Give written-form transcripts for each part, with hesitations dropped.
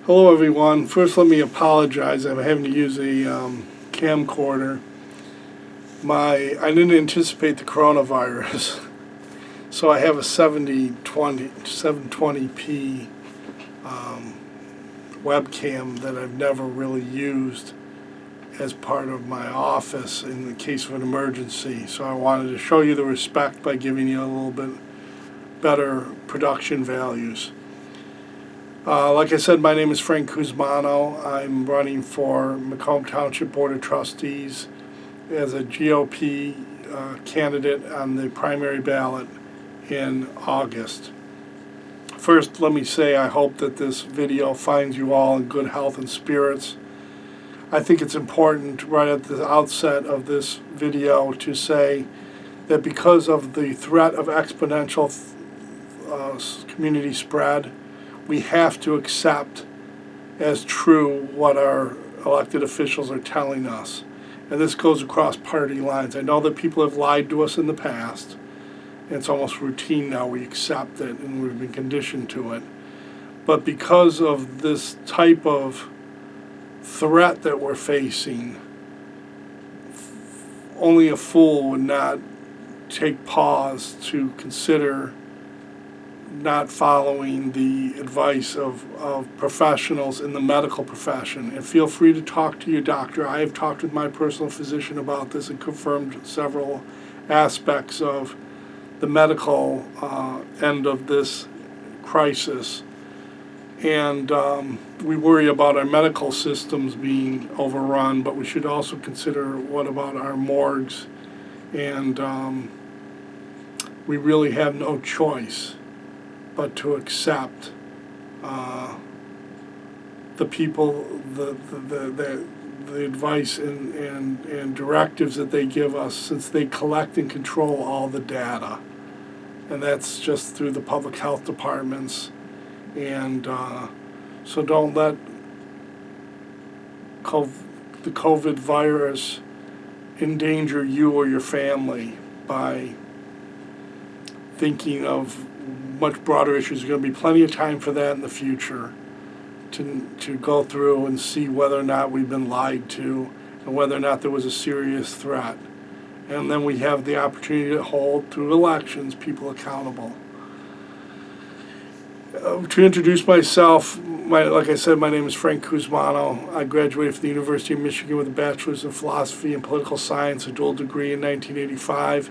Hello everyone. First let me apologize. I'm having to use a camcorder. I didn't anticipate the coronavirus. So I have a 720p webcam that I've never really used as part of my office in the case of an emergency. So I wanted to show you the respect by giving you a little bit better production values. Like I said, my name is Frank Cusumano. I'm running for Macomb Township Board of Trustees as a GOP candidate on the primary ballot in August. First, let me say I hope that this video finds you all in good health and spirits. I think it's important right at the outset of this video to say that because of the threat of exponential community spread, we have to accept as true what our elected officials are telling us. And this goes across party lines. I know that people have lied to us in the past. It's almost routine now. We accept it and we've been conditioned to it. But because of this type of threat that we're facing, only a fool would not take pause to consider not following the advice of professionals in the medical profession. And feel free to talk to your doctor. I have talked with my personal physician about this and confirmed several aspects of the medical end of this crisis. And we worry about our medical systems being overrun, but we should also consider what about our morgues. And we really have no choice but to accept the people, the advice and directives that they give us, since they collect and control all the data. And that's just through the public health departments. And so don't let the COVID virus endanger you or your family by thinking of much broader issues. There's going to be plenty of time for that in the future to go through and see whether or not we've been lied to and whether or not there was a serious threat. And then we have the opportunity to hold, through elections, people accountable. To introduce myself, like I said, my name is Frank Cusumano. I graduated from the University of Michigan with a bachelor's in philosophy and political science, a dual degree in 1985.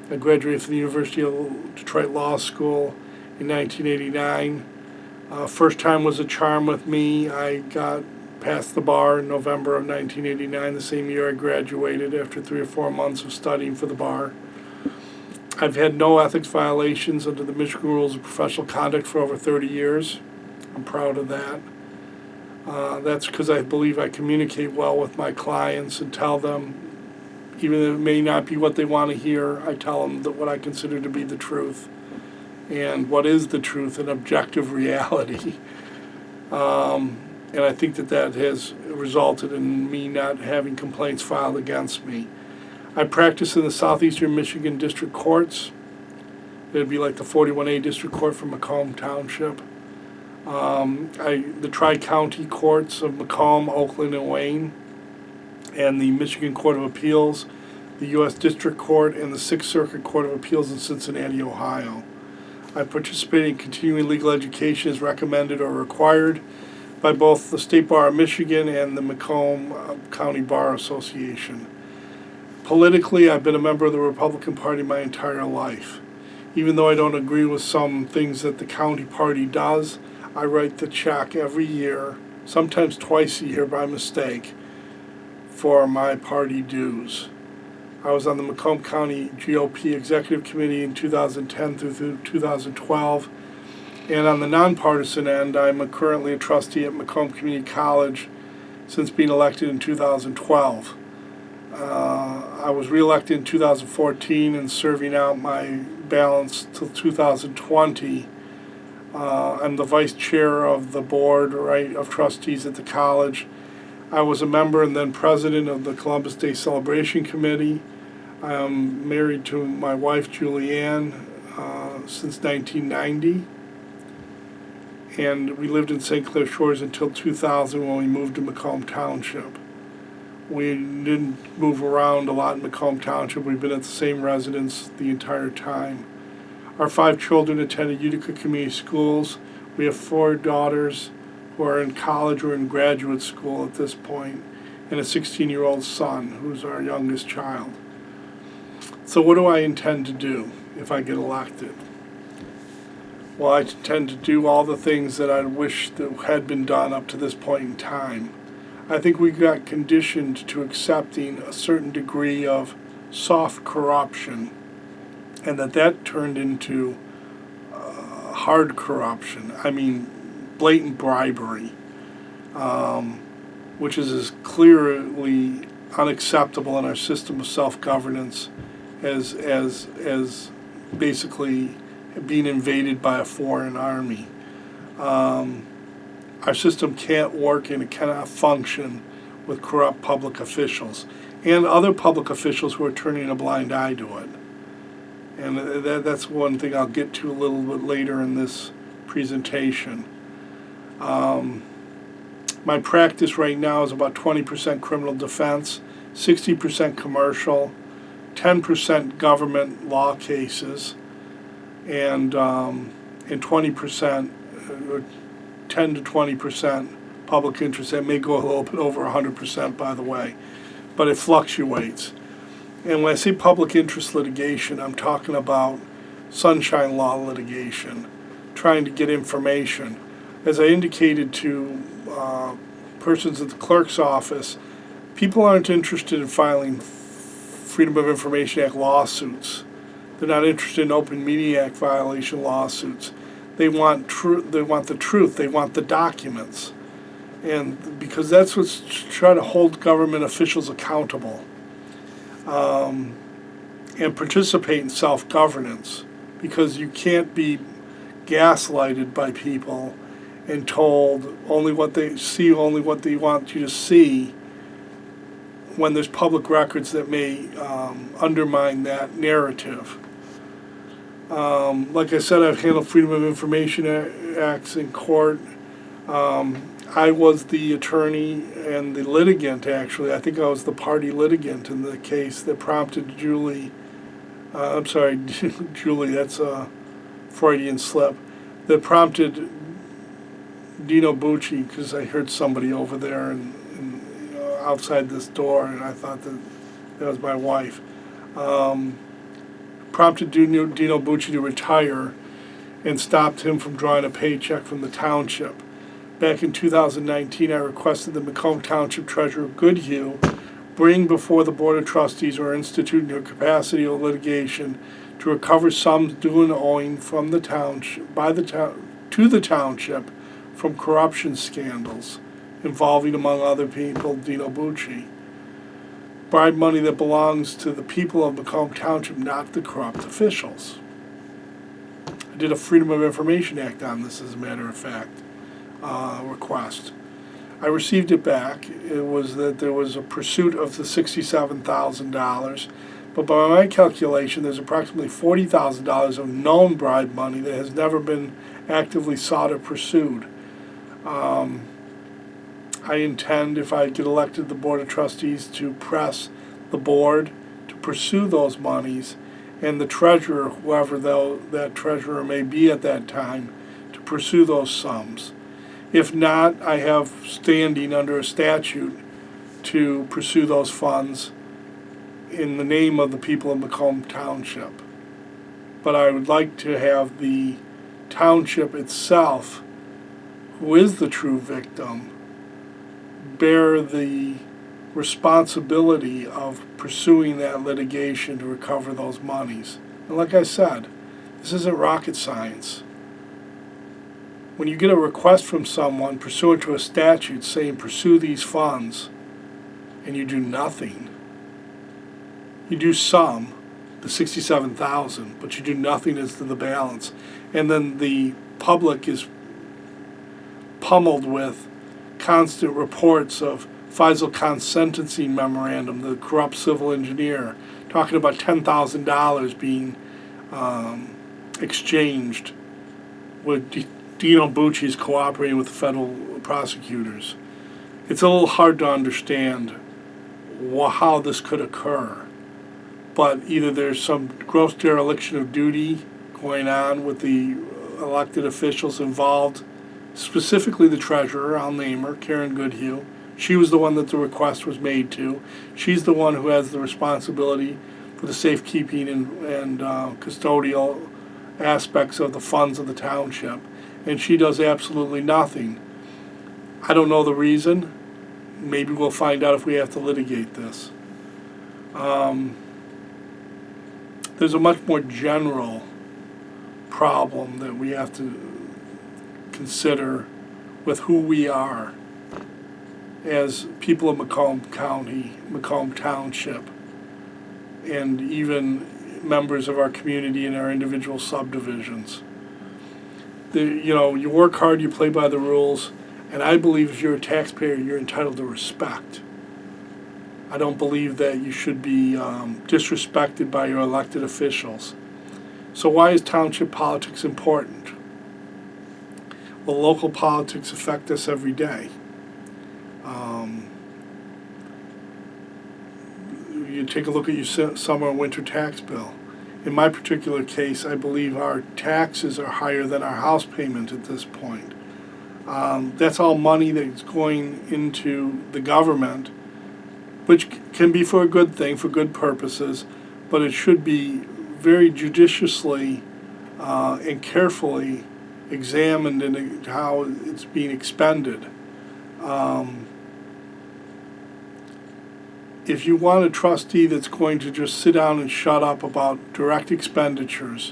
I graduated from the University of Detroit Law School in 1989. First time was a charm with me. I got past the bar in November of 1989, the same year I graduated after 3 or 4 months of studying for the bar. I've had no ethics violations under the Michigan Rules of Professional Conduct for over 30 years. I'm proud of that. That's because I believe I communicate well with my clients and tell them, even if it may not be what they want to hear, I tell them that what I consider to be the truth. And what is the truth, an objective reality. And I think that has resulted in me not having complaints filed against me. I practice in the Southeastern Michigan District Courts. It would be like the 41A District Court for Macomb Township. The Tri-County Courts of Macomb, Oakland, and Wayne, and the Michigan Court of Appeals, the U.S. District Court, and the Sixth Circuit Court of Appeals in Cincinnati, Ohio. I participate in continuing legal education as recommended or required by both the State Bar of Michigan and the Macomb County Bar Association. Politically, I've been a member of the Republican Party my entire life. Even though I don't agree with some things that the county party does, I write the check every year, sometimes twice a year by mistake, for my party dues. I was on the Macomb County GOP Executive Committee in 2010 through 2012. And on the nonpartisan end, I'm currently a trustee at Macomb Community College since being elected in 2012. I was reelected in 2014 and serving out my balance till 2020. I'm the vice chair of the board of trustees at the college. I was a member and then president of the Columbus Day Celebration Committee. I'm married to my wife, Julianne, since 1990. and we lived in St. Clair Shores until 2000 when we moved to Macomb Township. We didn't move around a lot in Macomb Township. We've been at the same residence the entire time. Our 5 children attended Utica Community Schools. We have 4 daughters who are in college or in graduate school at this point, and a 16-year-old son who's our youngest child. So what do I intend to do if I get elected? Well, I intend to do all the things that I wish that had been done up to this point in time. I think we got conditioned to accepting a certain degree of soft corruption, and that turned into hard corruption. I mean, blatant bribery, which is as clearly unacceptable in our system of self-governance as basically being invaded by a foreign army. Our system can't work and it cannot function with corrupt public officials and other public officials who are turning a blind eye to it. And that's one thing I'll get to a little bit later in this presentation. My practice right now is about 20% criminal defense, 60% commercial, 10% government law cases, and 20%, 10 to 20% public interest. That may go a little bit over 100%, by the way, but it fluctuates. And when I say public interest litigation, I'm talking about sunshine law litigation, trying to get information. As I indicated to persons at the clerk's office, people aren't interested in filing Freedom of Information Act lawsuits. They're not interested in Open Media Act violation lawsuits. They want They want the truth. They want the documents, and because that's what's trying to hold government officials accountable, and participate in self-governance. Because you can't be gaslighted by people and told only what they see, only what they want you to see, when there's public records that may undermine that narrative. Like I said, I've handled Freedom of Information Acts in court. I was the attorney and the litigant, actually. I think I was the party litigant in the case that prompted Julie, Julie, that's a Freudian slip, that prompted Dino Bucci, because I heard somebody over there and outside this door, and I thought that was my wife. Prompted Dino Bucci to retire and stopped him from drawing a paycheck from the township. Back in 2019, I requested the Macomb Township Treasurer Goodhue bring before the Board of Trustees or institute in her capacity of litigation to recover sums due and owing from the township to the township from corruption scandals involving, among other people, Dino Bucci. Bribe money that belongs to the people of Macomb Township, not the corrupt officials. I did a Freedom of Information Act on this, as a matter of fact, request. I received it back. It was that there was a pursuit of the $67,000, but by my calculation, there's approximately $40,000 of known bribe money that has never been actively sought or pursued. I intend, if I get elected to the Board of Trustees, to press the board to pursue those monies, and the treasurer, whoever that treasurer may be at that time, to pursue those sums. If not, I have standing under a statute to pursue those funds in the name of the people of Macomb Township. But I would like to have the township itself, who is the true victim, bear the responsibility of pursuing that litigation to recover those monies. And like I said, this isn't rocket science. When you get a request from someone pursuant to a statute saying pursue these funds, and you do nothing, you do some, the $67,000, but you do nothing as to the balance, and then the public is pummeled with constant reports of Faisal Khan's sentencing memorandum, the corrupt civil engineer, talking about $10,000 being exchanged with Dino Bucci is cooperating with the federal prosecutors. It's a little hard to understand how this could occur. But either there's some gross dereliction of duty going on with the elected officials involved, specifically the treasurer, I'll name her, Karen Goodhue. She was the one that the request was made to. She's the one who has the responsibility for the safekeeping and custodial aspects of the funds of the township. And she does absolutely nothing. I don't know the reason. Maybe we'll find out if we have to litigate this. There's a much more general problem that we have to consider with who we are as people of Macomb County, Macomb Township, and even members of our community in our individual subdivisions. You work hard, you play by the rules, and I believe if you're a taxpayer, you're entitled to respect. I don't believe that you should be disrespected by your elected officials. So why is township politics important? Well, local politics affect us every day. You take a look at your summer and winter tax bill. In my particular case, I believe our taxes are higher than our house payment at this point. That's all money that's going into the government, which can be for a good thing, for good purposes, but it should be very judiciously and carefully examined in how it's being expended. If you want a trustee that's going to just sit down and shut up about direct expenditures,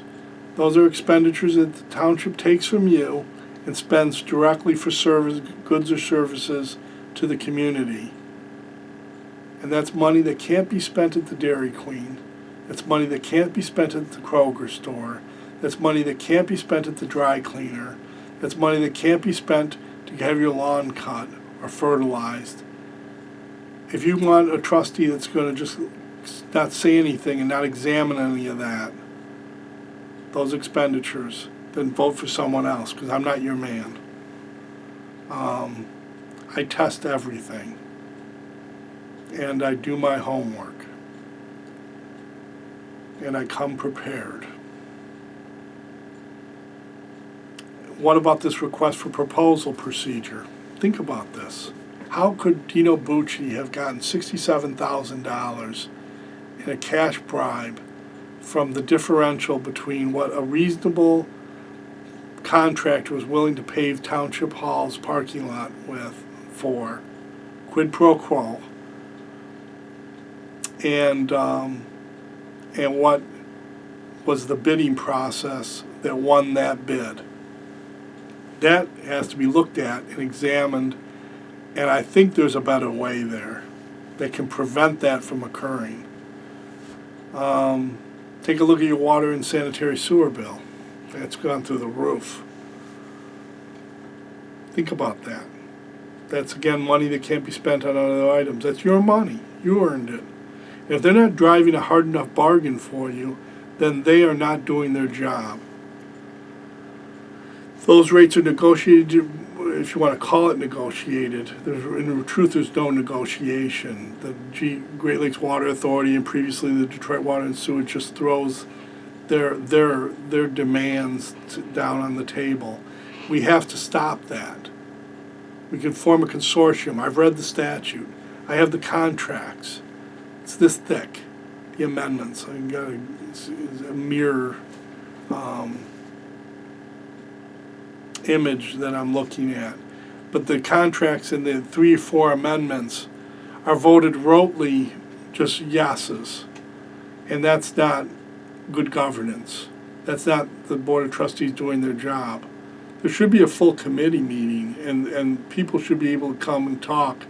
those are expenditures that the township takes from you and spends directly for goods or services to the community. And that's money that can't be spent at the Dairy Queen. That's money that can't be spent at the Kroger store. That's money that can't be spent at the dry cleaner. That's money that can't be spent to have your lawn cut or fertilized. If you want a trustee that's going to just not say anything and not examine any of that, those expenditures, then vote for someone else, because I'm not your man. I test everything, and I do my homework, and I come prepared. What about this request for proposal procedure? Think about this. How could Dino Bucci have gotten $67,000 in a cash bribe from the differential between what a reasonable contractor was willing to pave Township Hall's parking lot for quid pro quo, and what was the bidding process that won that bid? That has to be looked at and examined, and I think there's a better way there that can prevent that from occurring. Take a look at your water and sanitary sewer bill. That's gone through the roof. Think about that. That's, again, money that can't be spent on other items. That's your money. You earned it. If they're not driving a hard enough bargain for you, then they are not doing their job. Those rates are negotiated, if you want to call it negotiated. In truth, there's no negotiation. The Great Lakes Water Authority and previously the Detroit Water and Sewage just throws their demands down on the table. We have to stop that. We can form a consortium. I've read the statute. I have the contracts. It's this thick, the amendments. It's a mirror image that I'm looking at. But the contracts and the 3 or 4 amendments are voted rotely, just yeses. And that's not good governance. That's not the Board of Trustees doing their job. There should be a full committee meeting, and people should be able to come and talk.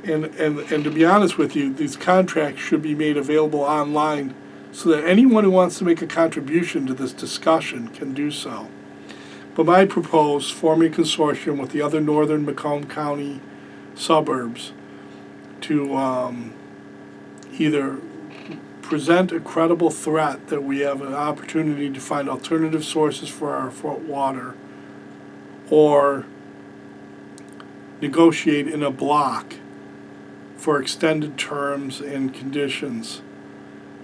And to be honest with you, these contracts should be made available online so that anyone who wants to make a contribution to this discussion can do so. But I propose forming a consortium with the other northern Macomb County suburbs to either present a credible threat that we have an opportunity to find alternative sources for our water, or negotiate in a block for extended terms and conditions.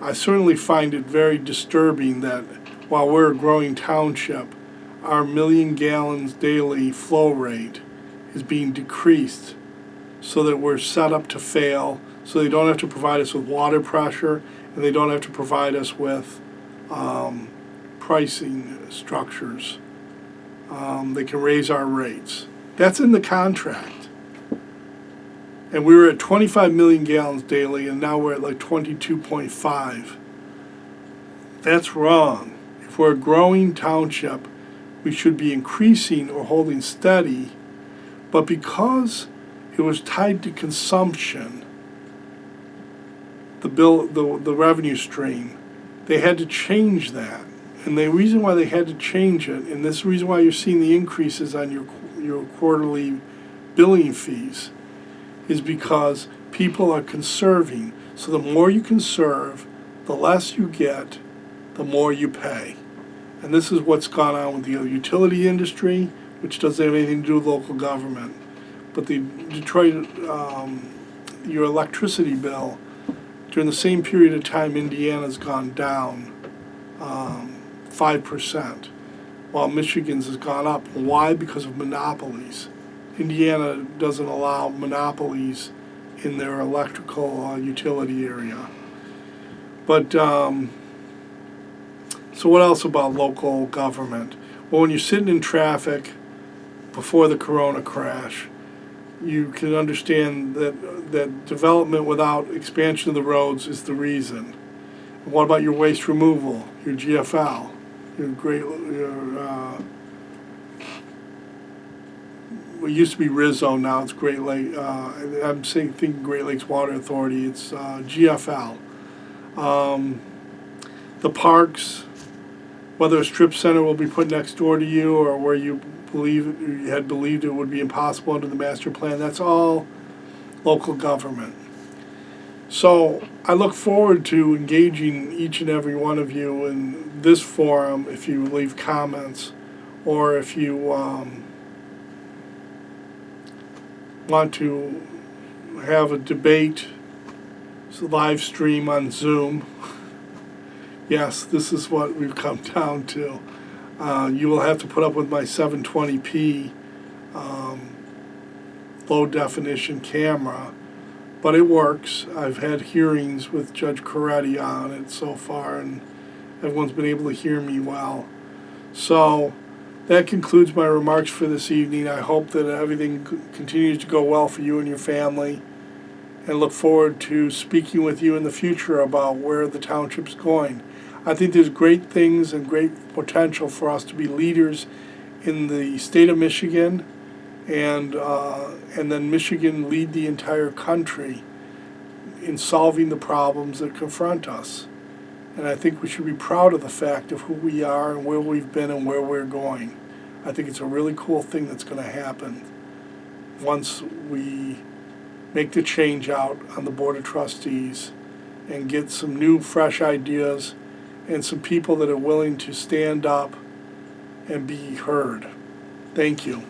I certainly find it very disturbing that while we're a growing township, our 1,000,000 gallons daily flow rate is being decreased so that we're set up to fail, so they don't have to provide us with water pressure and they don't have to provide us with pricing structures. They can raise our rates. That's in the contract. And we were at 25 million gallons daily, and now we're at like 22.5. That's wrong. If we're a growing township, we should be increasing or holding steady. But because it was tied to consumption, the revenue stream, they had to change that. And the reason why they had to change it, and this is the reason why you're seeing the increases on your quarterly billing fees, is because people are conserving. So the more you conserve, the less you get, the more you pay. And this is what's gone on with the utility industry, which doesn't have anything to do with local government. But the Detroit, your electricity bill, during the same period of time, Indiana's gone down 5%, while Michigan's has gone up. Why? Because of monopolies. Indiana doesn't allow monopolies in their electrical utility area. But, so what else about local government? Well, when you're sitting in traffic before the Corona crash, you can understand that development without expansion of the roads is the reason. And what about your waste removal, your GFL, it used to be Rizzo, now it's Great Lake. I'm thinking Great Lakes Water Authority. It's GFL. The parks, whether a strip center will be put next door to you or where you had believed it would be impossible under the master plan, that's all local government. So I look forward to engaging each and every one of you in this forum if you leave comments, or if you want to have a debate, live stream on Zoom. Yes, this is what we've come down to. You will have to put up with my 720p low definition camera, but it works. I've had hearings with Judge Coretti on it so far, and everyone's been able to hear me well. So that concludes my remarks for this evening. I hope that everything continues to go well for you and your family, and look forward to speaking with you in the future about where the township's going. I think there's great things and great potential for us to be leaders in the state of Michigan, and then Michigan lead the entire country in solving the problems that confront us. And I think we should be proud of the fact of who we are and where we've been and where we're going. I think it's a really cool thing that's going to happen once we make the change out on the Board of Trustees and get some new, fresh ideas and some people that are willing to stand up and be heard. Thank you.